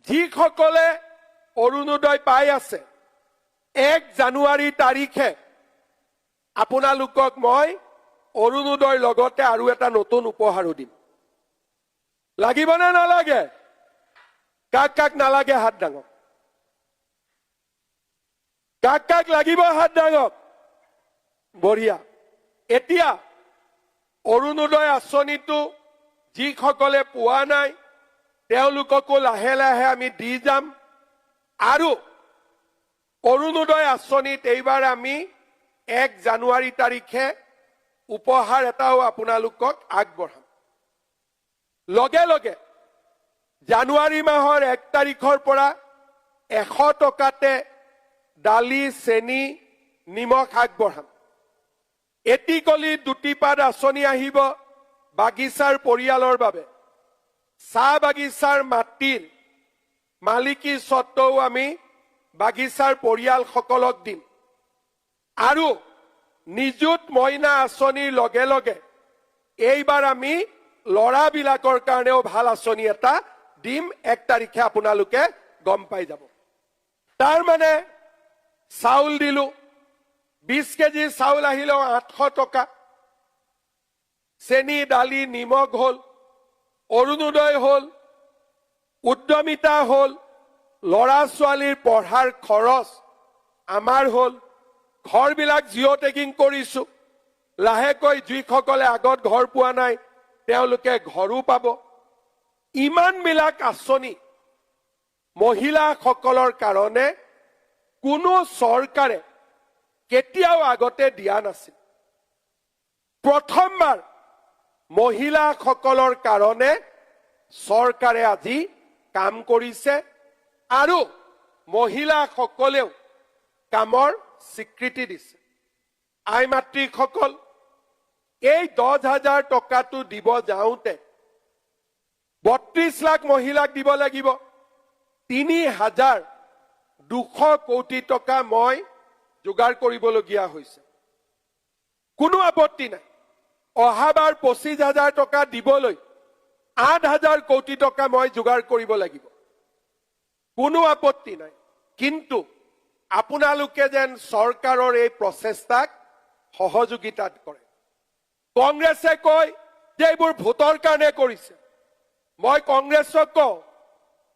যিসকলে অৰুণোদয় পাই আছে 1 জানুৱাৰী তাৰিখে আপোনালোকক মই অৰুণোদয়ৰ লগতে আৰু এটা নতুন উপহাৰো দিম। লাগিব নে নালাগে? কাক কাক নালাগে হাত দাঙক। কাক কাক লাগিব হাত দাঙক। বঢ়িয়া। এতিয়া অৰুণোদয় আঁচনিটো যিসকলে পোৱা নাই তেওঁলোককো লাহে লাহে আমি দি যাম। আৰু অৰুণোদয় আঁচনিত এইবাৰ আমি 1 জানুৱাৰী তাৰিখে উপহাৰ এটাও আপোনালোকক আগবঢ়াম। লগে লগে জানুৱাৰী মাহৰ 1 তাৰিখৰ পৰা 100 টকাতে দালি, চেনি, নিমখ আগবঢ়াম। এটিকলি দুটিপাত আঁচনি আহিব বাগিচাৰ পৰিয়ালৰ বাবে। চাহ বাগিচাৰ মাটিৰ মালিকী স্বত্বও আমি বাগিচাৰ পৰিয়ালসকলক দিম। আৰু নিযুত মইনা আঁচনিৰ লগে লগে এইবাৰ আমি ল'ৰাবিলাকৰ কাৰণেও ভাল আঁচনি এটা দিম। 1 তাৰিখে আপোনালোকে গম পাই যাব। তাৰ মানে চাউল দিলো, 20 কেজি চাউল আহিলেও 800 টকা, চেনি, দালি, নিমখ হল, অৰুণোদয় হল, উদ্যমিতা হল, ল'ৰা ছোৱালীৰ পঢ়াৰ খৰচ আমাৰ হল, ঘৰবিলাক জিঅ' টেগিং কৰিছো। লাহেকৈ যিসকলে আগত ঘৰ পোৱা নাই তেওঁলোকে ঘৰো পাব। ইমানবিলাক আঁচনি মহিলাসকলৰ কাৰণে কোনো চৰকাৰে কেতিয়াও আগতে দিয়া নাছিল। প্ৰথমবাৰ মহিলাসকলৰ কাৰণে চৰকাৰে আজি কাম কৰিছে আৰু মহিলাসকলেও কামৰ স্বীকৃতি দিছে। আই মাতৃসকল, এই 10,000 টকাটো দিব যাওঁতে 32 লাখ মহিলাক দিব লাগিব। 3,200 কোটি টকা মই যোগাৰ কৰিবলগীয়া হৈছে। কোনো আপত্তি নাই। অহাবাৰ 25,000 টকা দিবলৈ 8,000 কোটি টকা মই যোগাৰ কৰিব লাগিব। কোনো আপত্তি নাই। কিন্তু আপোনালোকে যেন চৰকাৰৰ এই প্ৰচেষ্টাক সহযোগিতা কৰে। কংগ্ৰেছে কয় যে এইবোৰ ভোটৰ কাৰণে কৰিছে। মই কংগ্ৰেছক কওঁ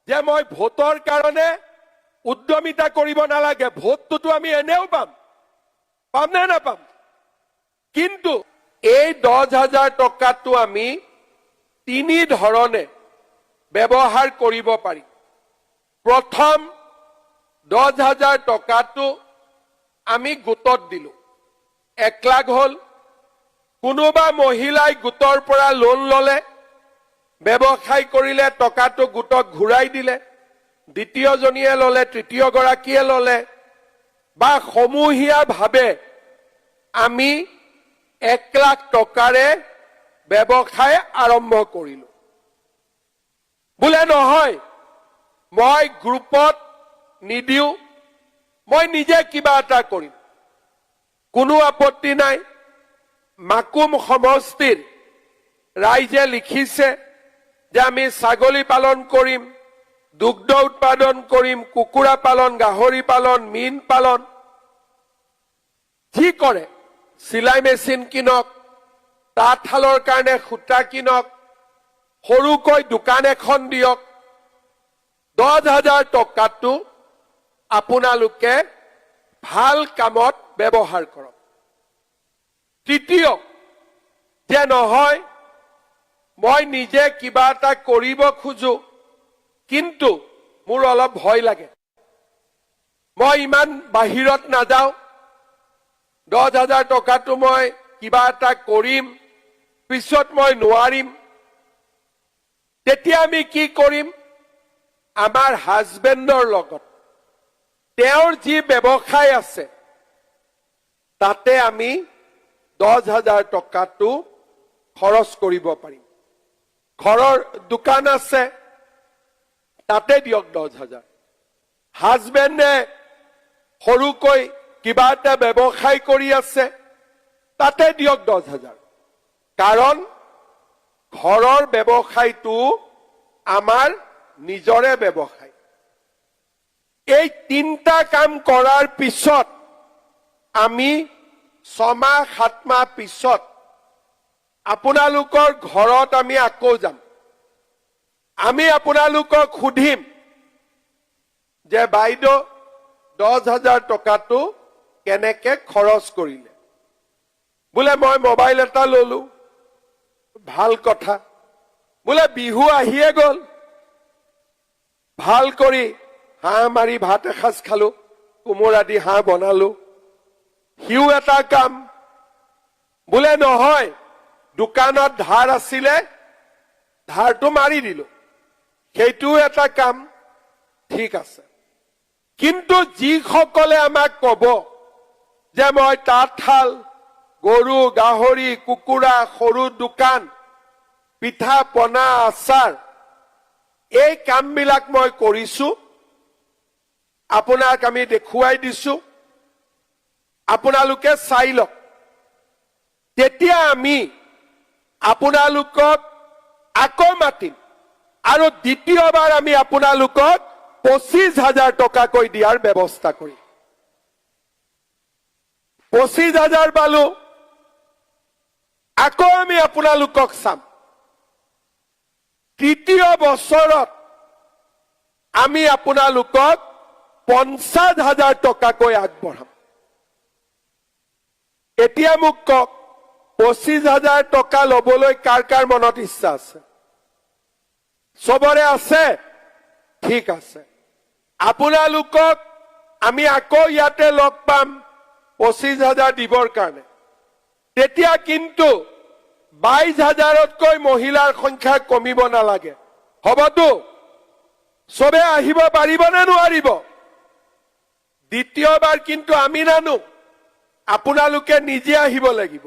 যে মই ভোটৰ কাৰণে উদ্যমিতা কৰিব নালাগে। ভোটটোতো আমি এনেও পাম নে নাপাম? কিন্তু এই 10,000 টকাটো আমি 3 ধৰণে ব্যৱহাৰ কৰিব পাৰি। প্ৰথম 10,000 টকাটো আমি গোটত দিলো। 1 লাখ হল। কোনোবা মহিলাই গোটৰ পৰা লোন ললে, ব্যৱসায় কৰিলে, টকাটো গোটক ঘূৰাই দিলে। দ্বিতীয়জনীয়ে ললে, তৃতীয়গৰাকীয়ে ললে, বা সমূহীয়াভাৱে আমি 1 লাখ টকাৰে ব্যৱসায় আৰম্ভ কৰিলো। বোলে নহয় মই গ্ৰুপত নিদিও, মই নিজে কিবা এটা কৰিম। কোনো আপত্তি নাই। মাকুম সমষ্টিৰ ৰাইজে লিখিছে যে আমি ছাগলী পালন কৰিম, দুগ্ধ উৎপাদন কৰিম, কুকুৰা পালন, গাহৰি পালন, মীন পালন। যি কৰে, চিলাই মেচিন কিনক, তাঁতশালৰ কাৰণে সূতা কিনক, সৰুকৈ দোকান এখন দিয়ক। 10,000 টকাটো আপোনালোকে ভাল কামত ব্যৱহাৰ কৰক। তৃতীয়, যে নহয় মই নিজে কিবা এটা কৰিব খোজো কিন্তু মোৰ অলপ ভয় লাগে, মই ইমান বাহিৰত নাযাওঁ, 10,000 টকাটো মই কিবা এটা কৰিম, পিছত মই নোৱাৰিম। তেতিয়া আমি কি কৰিম? আমাৰ হাজবেণ্ডৰ লগত তেওঁৰ যি ব্যৱসায় আছে তাতে আমি 10,000 টকাটো খৰচ কৰিব পাৰিম। ঘৰৰ দোকান আছে তাতে দিয়ক 10,000। হাজবেণ্ডে সৰুকৈ কিবা এটা ব্যৱসায় কৰি আছে তাতে দিয়ক 10,000। কাৰণ ঘৰৰ ব্যৱসায়টো আমাৰ নিজৰে ব্যৱসায়। এই তিনটা কাম কৰাৰ পিছত আমি 6 মাহ 7 মাহ পিছত আপোনালোকৰ ঘৰত আমি আকৌ যাম আমি আপোনালোকক সুধিম যে বাইদেউ 10,000 টকাটো কেনেকে খৰচ কৰিলে বোলে মই মোবাইল এটা ললো ভাল কথা বোলে বিহু আহিয়ে গল ভাল কৰি হাঁহ মাৰি ভাত এসাঁজ খালো কোমোৰা দি হাঁহ বনালো হিউ এটা কাম বোলে নহয় দোকানত ধাৰ আছিলে ধাৰটো মাৰি দিলো সেইটো এটা কাম ঠিক আছে কিন্তু যিসকলে আমাক কব যে মই তাঁতশাল গৰু গাহৰি কুকুৰা সৰু দোকান পিঠা পনা আচাৰ এই কামবিলাক মই কৰিছো আপোনাক আমি দেখুৱাই দিছো আপোনালোকে চাই লওক তেতিয়া আমি আপোনালোকক আকৌ মাতিম আৰু দ্বিতীয়বাৰ আমি আপোনালোকক 25,000 টকাকৈ দিয়াৰ ব্যৱস্থা কৰিম 25,000 পালো আকৌ আমি আপোনালোকক চাম তৃতীয় বছৰত আমি আপোনালোকক 50,000 টকাকৈ আগবঢ়াম এতিয়া মোক কওক 25,000 টকা লবলৈ কাৰ কাৰ মনত ইচ্ছা আছে সবৰে আছে ঠিক আছে আপোনালোকক আমি আকৌ ইয়াতে লগ পাম 25,000 দিবৰ কাৰণে তেতিয়া কিন্তু 22,000তকৈ মহিলাৰ সংখ্যা কমিব নালাগে হবতো সবে আহিব পাৰিব নে নোৱাৰিব দ্বিতীয়বাৰ কিন্তু আমি নানো আপোনালোকে নিজে আহিব লাগিব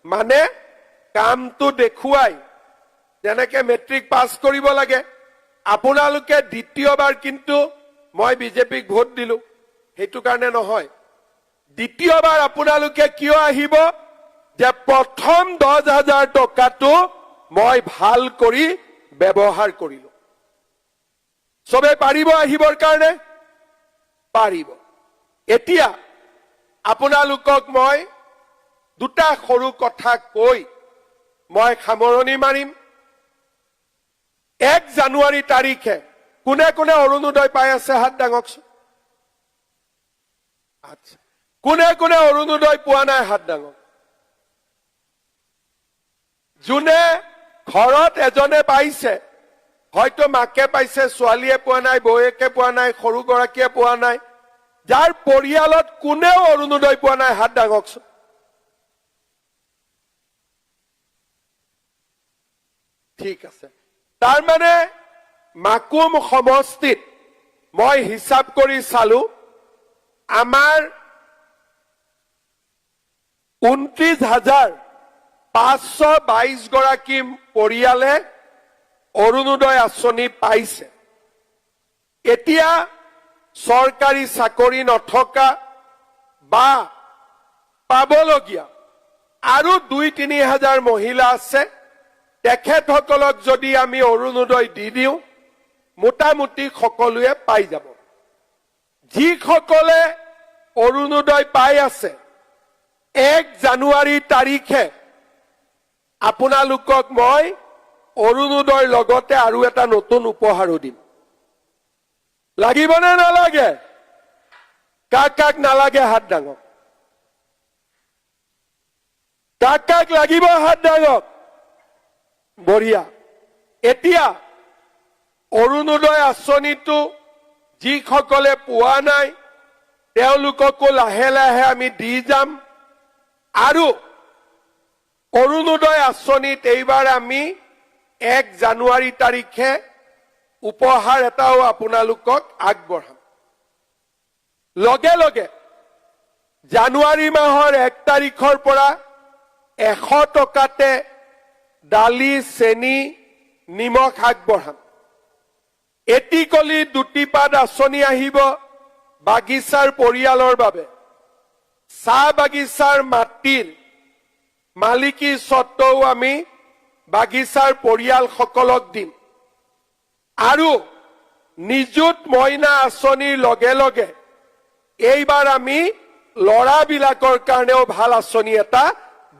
মানে কামটো দেখুৱাই যেনেকে মেট্ৰিক পাছ কৰিব লাগে আপোনালোকে দ্বিতীয়বাৰ কিন্তু মই বিজেপিক ভোট দিলো সেইটো কাৰণে নহয় দ্বিতীয়বাৰ আপোনালোকে কিয় আহিব যে প্ৰথম 10,000 টকাটো মই ভাল কৰি ব্যৱহাৰ কৰিলো সবে পাৰিব আহিবৰ কাৰণে পাৰিব এতিয়া আপোনালোকক মই দুটা সৰু কথা কৈ মই সামৰণি মাৰিম 1 জানুৱাৰী তাৰিখে কোনে কোনে অৰুণোদয় পাই আছে হাত দাঙকচোন আচ্ছা কোনে কোনে অৰুণোদয় পোৱা নাই হাত দাঙক যোনে ঘৰত এজনে পাইছে হয়তো মাকে পাইছে ছোৱালীয়ে পোৱা নাই বৌয়েকে পোৱা নাই সৰু গৰাকীয়ে পোৱা নাই যাৰ পৰিয়ালত কোনেও অৰুণোদয় পোৱা নাই হাত দাঙকচোন ঠিক আছে তাৰ মানে মাকুম সমষ্টিত মই হিচাপ কৰি চালো আমাৰ 29,522 গৰাকী পৰিয়ালে অৰুণোদয় আঁচনি পাইছে এতিয়া চৰকাৰী চাকৰি নথকা বা পাবলগীয়া আৰু 2-3 হাজাৰ মহিলা আছে তেখেতসকলক যদি আমি অৰুণোদয় দি দিওঁ মোটামুটি সকলোৱে পাই যাব যিসকলে অৰুণোদয় পাই আছে 1 জানুৱাৰী তাৰিখে আপোনালোকক মই অৰুণোদয়ৰ লগতে আৰু এটা নতুন উপহাৰো দিম লাগিব নে নালাগে কাক কাক নালাগে হাত দাঙক কাক কাক লাগিব হাত দাঙক বঢ়িয়া এতিয়া অৰুণোদয় আঁচনিটো যিসকলে পোৱা নাই তেওঁলোককো লাহে লাহে আমি দি যাম আৰু অৰুণোদয় আঁচনিত এইবাৰ আমি 1 জানুৱাৰী তাৰিখে উপহাৰ এটাও আপোনালোকক আগবঢ়াম লগে লগে জানুৱাৰী মাহৰ 1 তাৰিখৰ পৰা 100 টকাতে দালি চেনি নিমখ আগবঢ়াম এটিকলি দুটিপাত আঁচনি আহিব বাগিচাৰ পৰিয়ালৰ বাবে চাহ বাগিচাৰ মাটিৰ মালিকী স্বত্বও আমি বাগিচাৰ পৰিয়ালসকলক দিম আৰু নিযুত মইনা আঁচনিৰ লগে লগে এইবাৰ আমি ল'ৰাবিলাকৰ কাৰণেও ভাল আঁচনি এটা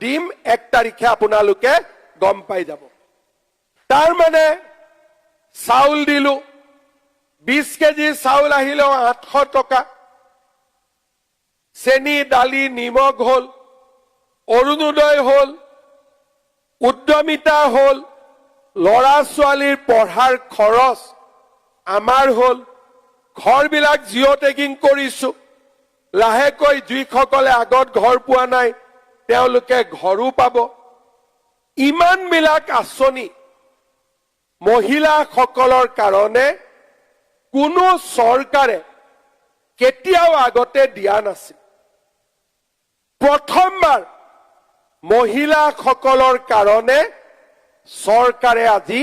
দিম 1 তাৰিখে আপোনালোকে গম পাই যাব তাৰ মানে চাউল দিলো 20 কেজি চাউল আহিলেও 800 টকা চেনি দালি নিমখ হল অৰুণোদয় হল উদ্যমিতা হল লৰা ছোৱালীৰ পঢ়াৰ খৰচ আমাৰ হল ঘৰবিলাক জিঅ' টেগিং কৰিছো লাহেকৈ যিসকলে আগত ঘৰ পোৱা নাই তেওঁলোকে ঘৰো পাব ইমানবিলাক আঁচনি মহিলাসকলৰ কাৰণে কোনো চৰকাৰে কেতিয়াও আগতে দিয়া নাছিল প্ৰথমবাৰ মহিলাসকলৰ কাৰণে চৰকাৰে আজি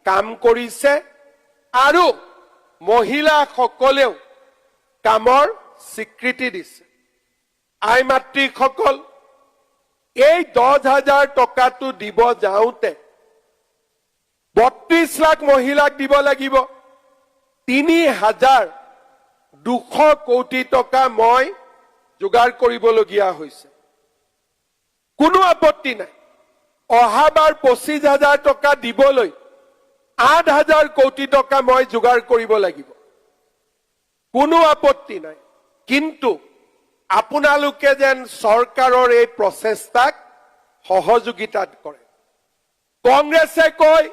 কাম কৰিছে আৰু মহিলাসকলেও কামৰ স্বীকৃতি দিছে আই মাতৃসকল এই 10,000 টকাটো দিব যাওঁতে 32 লাখ মহিলাক দিব লাগিব 3,200 কোটি টকা মই যোগাৰ কৰিবলগীয়া হৈছে কোনো আপত্তি নাই অহাবাৰ 25,000 টকা দিবলৈ 8,000 কোটি টকা মই যোগাৰ কৰিব লাগিব কোনো আপত্তি নাই কিন্তু আপোনালোকে যেন চৰকাৰৰ এই প্ৰচেষ্টাক সহযোগিতা কৰে কংগ্ৰেছে কয়